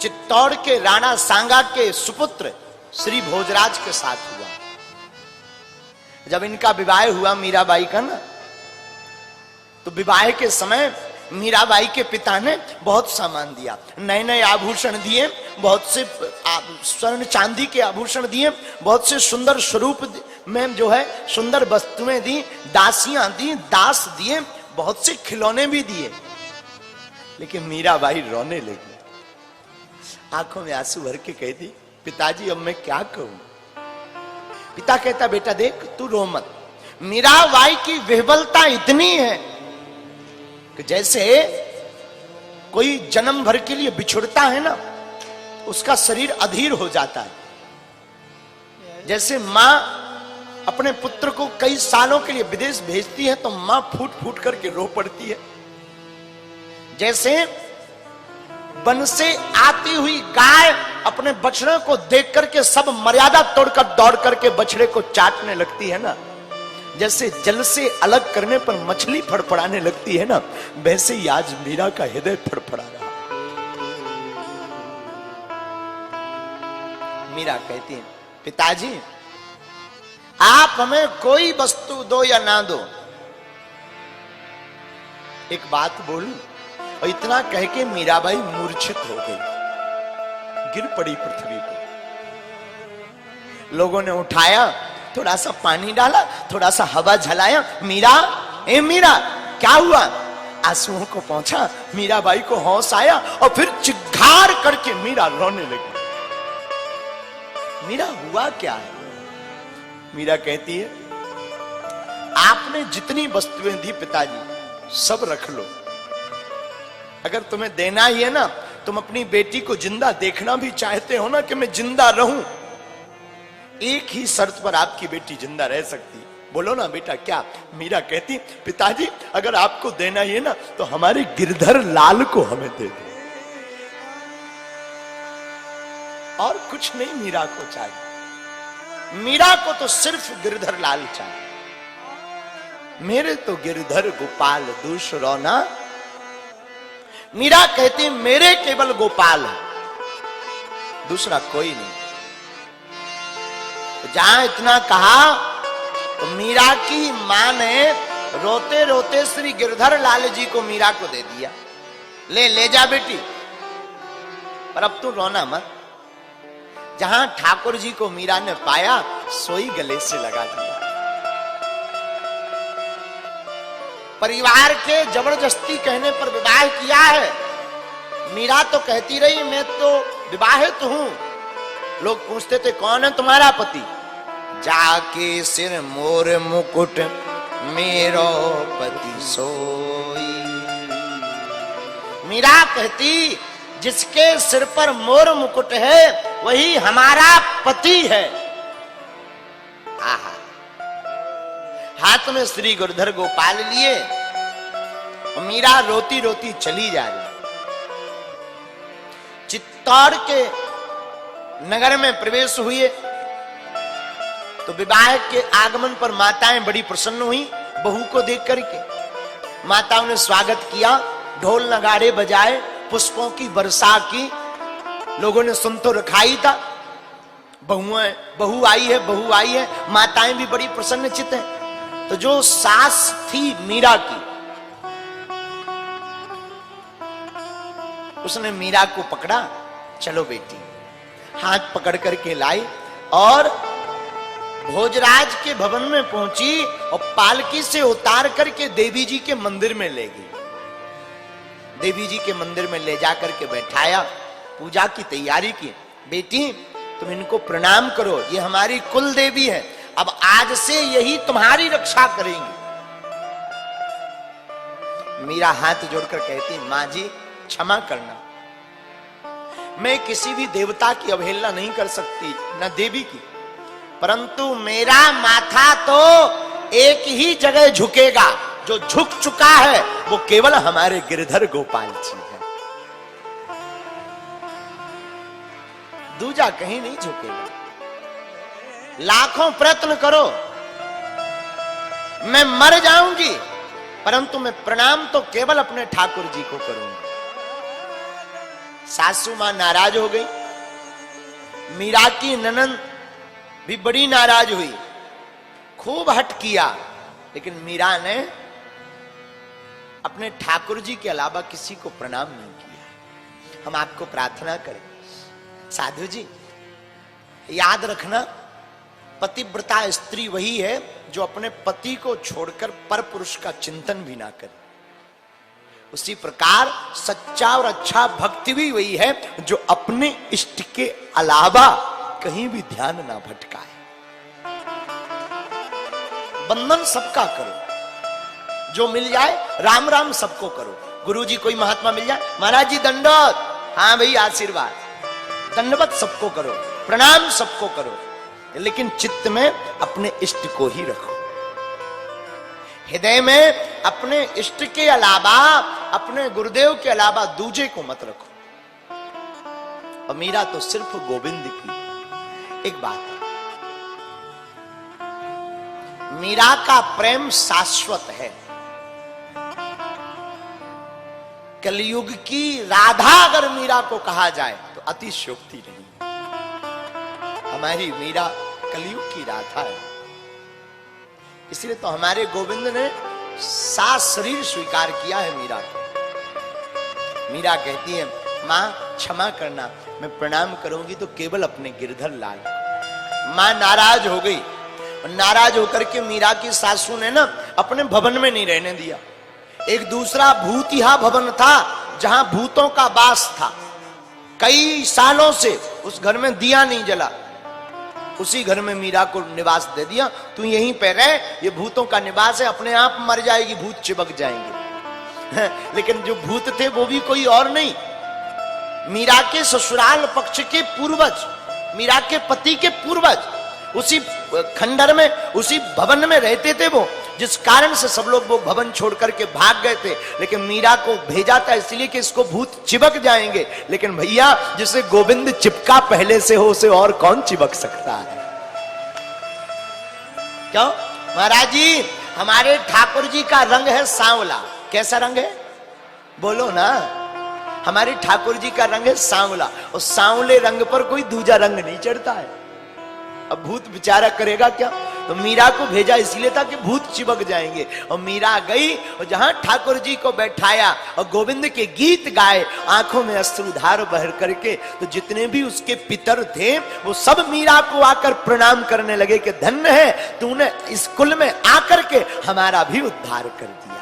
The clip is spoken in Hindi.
चित्तौड़ के राणा सांगा के सुपुत्र श्री भोजराज के साथ हुआ। जब इनका विवाह हुआ मीराबाई का ना, तो विवाह के समय मीराबाई के पिता ने बहुत सामान दिया, नए नए आभूषण दिए, बहुत से स्वर्ण चांदी के आभूषण दिए, बहुत से सुंदर स्वरूप में जो है सुंदर वस्तुएं दी, दासियां दी, दास दिए, बहुत से खिलौने भी दिए। लेकिन मीराबाई रोने लगी, आंखों में आंसू भर के कहती, पिताजी अब मैं क्या कहूं। पिता कहता, बेटा देख तू रो मत। मीराबाई की विह्वलता इतनी है कि जैसे कोई जन्म भर के लिए बिछुड़ता है ना, उसका शरीर अधीर हो जाता है। जैसे मां अपने पुत्र को कई सालों के लिए विदेश भेजती है तो मां फूट फूट करके रो पड़ती है। जैसे वन से आती हुई गाय अपने बछड़े को देख करके सब मर्यादा तोड़कर दौड़ करके बछड़े को चाटने लगती है ना, जैसे जल से अलग करने पर मछली फड़फड़ाने लगती है ना, वैसे ही आज मीरा का हृदय फड़फड़ा रहा। मीरा कहती है, पिताजी आप हमें कोई वस्तु दो या ना दो, एक बात बोलूं। और इतना कह के मीराबाई मूर्छित हो गई, गिर पड़ी पृथ्वी पर। लोगों ने उठाया, थोड़ा सा पानी डाला, थोड़ा सा हवा झलाया, मीरा ए मीरा क्या हुआ। आंसुओं को पहुंचा, मीराबाई को होश आया और फिर चिल्लाकर करके मीरा रोने लगी। मीरा हुआ क्या है। मीरा कहती है, आपने जितनी वस्तुएं दी पिताजी सब रख लो, अगर तुम्हें देना ही है ना, तुम अपनी बेटी को जिंदा देखना भी चाहते हो ना कि मैं जिंदा रहूं, एक ही शर्त पर आपकी बेटी जिंदा रह सकती, बोलो ना बेटा क्या। मीरा कहती, पिताजी अगर आपको देना ही है ना तो हमारे गिरधर लाल को हमें दे दो, और कुछ नहीं मीरा को चाहिए। मीरा को तो सिर्फ गिरधर लाल चाहिए। मेरे तो गिरधर गोपाल दूसरो ना। मीरा कहती, मेरे केवल गोपाल है, दूसरा कोई नहीं। जहां इतना कहा तो मीरा की मां ने रोते रोते श्री गिरधर लाल जी को मीरा को दे दिया, ले जा बेटी, पर अब तू रोना मत। जहां ठाकुर जी को मीरा ने पाया, सोई गले से लगा दिया। परिवार के जबरदस्ती कहने पर विवाह किया है। मीरा तो कहती रही, मैं तो विवाहित हूं। लोग पूछते थे, कौन है तुम्हारा पति। जाके सिर मोर मुकुट मेरो पति सोई। मीरा कहती, जिसके सिर पर मोर मुकुट है वही हमारा पति है। आहा, हाथ में श्री गिरधर गोपाल लिए और मीरा रोती रोती चली जा रही। चित्तौड़ के नगर में प्रवेश हुए तो विवाह के आगमन पर माताएं बड़ी प्रसन्न हुई। बहू को देख करके माताओं ने स्वागत किया, ढोल नगाड़े बजाए, पुष्पों की वर्षा की। लोगों ने सुन तो रखा ही था, बहू आई है, बहू आई है। माताएं भी बड़ी प्रसन्नचित्त हैं। तो जो सास थी मीरा की, उसने मीरा को पकड़ा, चलो बेटी, हाथ पकड़ करके लाई और भोजराज के भवन में पहुंची और पालकी से उतार करके देवी जी के मंदिर में ले गई। देवी जी के मंदिर में ले जाकर के बैठाया, पूजा की तैयारी की। बेटी तुम इनको प्रणाम करो, ये हमारी कुल देवी है, अब आज से यही तुम्हारी रक्षा करेंगी। मीरा हाथ जोड़कर कहती, मां जी क्षमा करना, मैं किसी भी देवता की अवहेलना नहीं कर सकती, न देवी की, परंतु मेरा माथा तो एक ही जगह झुकेगा। जो झुक चुका है वो केवल हमारे गिरधर गोपाल जी है, दूजा कहीं नहीं झुकेगा। लाखों प्रयत्न करो, मैं मर जाऊंगी, परंतु मैं प्रणाम तो केवल अपने ठाकुर जी को करूंगी। सासू मां नाराज हो गई। मीरा की ननंद भी बड़ी नाराज हुई, खूब हट किया, लेकिन मीरा ने अपने ठाकुर जी के अलावा किसी को प्रणाम नहीं किया। हम आपको प्रार्थना करें, साधु जी याद रखना, पतिव्रता स्त्री वही है जो अपने पति को छोड़कर पर पुरुष का चिंतन भी ना करे। उसी प्रकार सच्चा और अच्छा भक्ति भी वही है जो अपने इष्ट के अलावा कहीं भी ध्यान ना भटकाए। बंधन सबका करो, जो मिल जाए राम राम सबको करो। गुरु जी कोई महात्मा मिल जाए, महाराज जी दंडवत, हाँ भाई आशीर्वाद, दंडवत सबको करो, प्रणाम सबको करो, लेकिन चित्त में अपने इष्ट को ही रखो। हृदय में अपने इष्ट के अलावा, अपने गुरुदेव के अलावा दूजे को मत रखो। और मीरा तो सिर्फ गोविंद की। एक बात, मीरा का प्रेम शाश्वत है। कलयुग की राधा अगर मीरा को कहा जाए तो अतिशयोक्ति नहीं। हमारी मीरा कलयुग की राधा है, इसलिए तो हमारे गोविंद ने सात शरीर स्वीकार किया है मीरा को। मीरा कहती है, मां क्षमा करना, मैं प्रणाम करूंगी तो केवल अपने गिरधर लाल। मां नाराज हो गई, और नाराज होकर के मीरा की सासू ने ना अपने भवन में नहीं रहने दिया। एक दूसरा भूतिहा भवन था जहां भूतों का वास था। कई सालों से उस घर में दिया नहीं जला, उसी घर में मीरा को निवास दे दिया। तू यहीं पे रह, ये भूतों का निवास है, अपने आप मर जाएगी, भूत चिपक जाएंगे। लेकिन जो भूत थे वो भी कोई और नहीं, मीरा के ससुराल पक्ष के पूर्वज, मीरा के पति के पूर्वज उसी खंडर में, उसी भवन में रहते थे वो, जिस कारण से सब लोग वो भवन छोड़ करके भाग गए थे। लेकिन मीरा को भेजा था इसलिए कि इसको भूत चिपक जाएंगे। लेकिन भैया, जिसे गोविंद चिपका पहले से हो, उसे और कौन चिपक सकता है? क्यों महाराज जी, हमारे ठाकुर जी का रंग है सांवला। कैसा रंग है बोलो ना? हमारे ठाकुर जी का रंग है सांवला, और सांवले रंग पर कोई दूजा रंग नहीं चढ़ता है। अब भूत बेचारा करेगा क्या? तो मीरा को भेजा इसलिए था कि भूत चिपक जाएंगे। और मीरा गई और जहां ठाकुर जी को बैठाया और गोविंद के गीत गाए, आंखों में अश्रुधार बह करके, तो जितने भी उसके पितर थे वो सब मीरा को आकर प्रणाम करने लगे कि धन्य है तूने इस कुल में आकर के हमारा भी उद्धार कर दिया।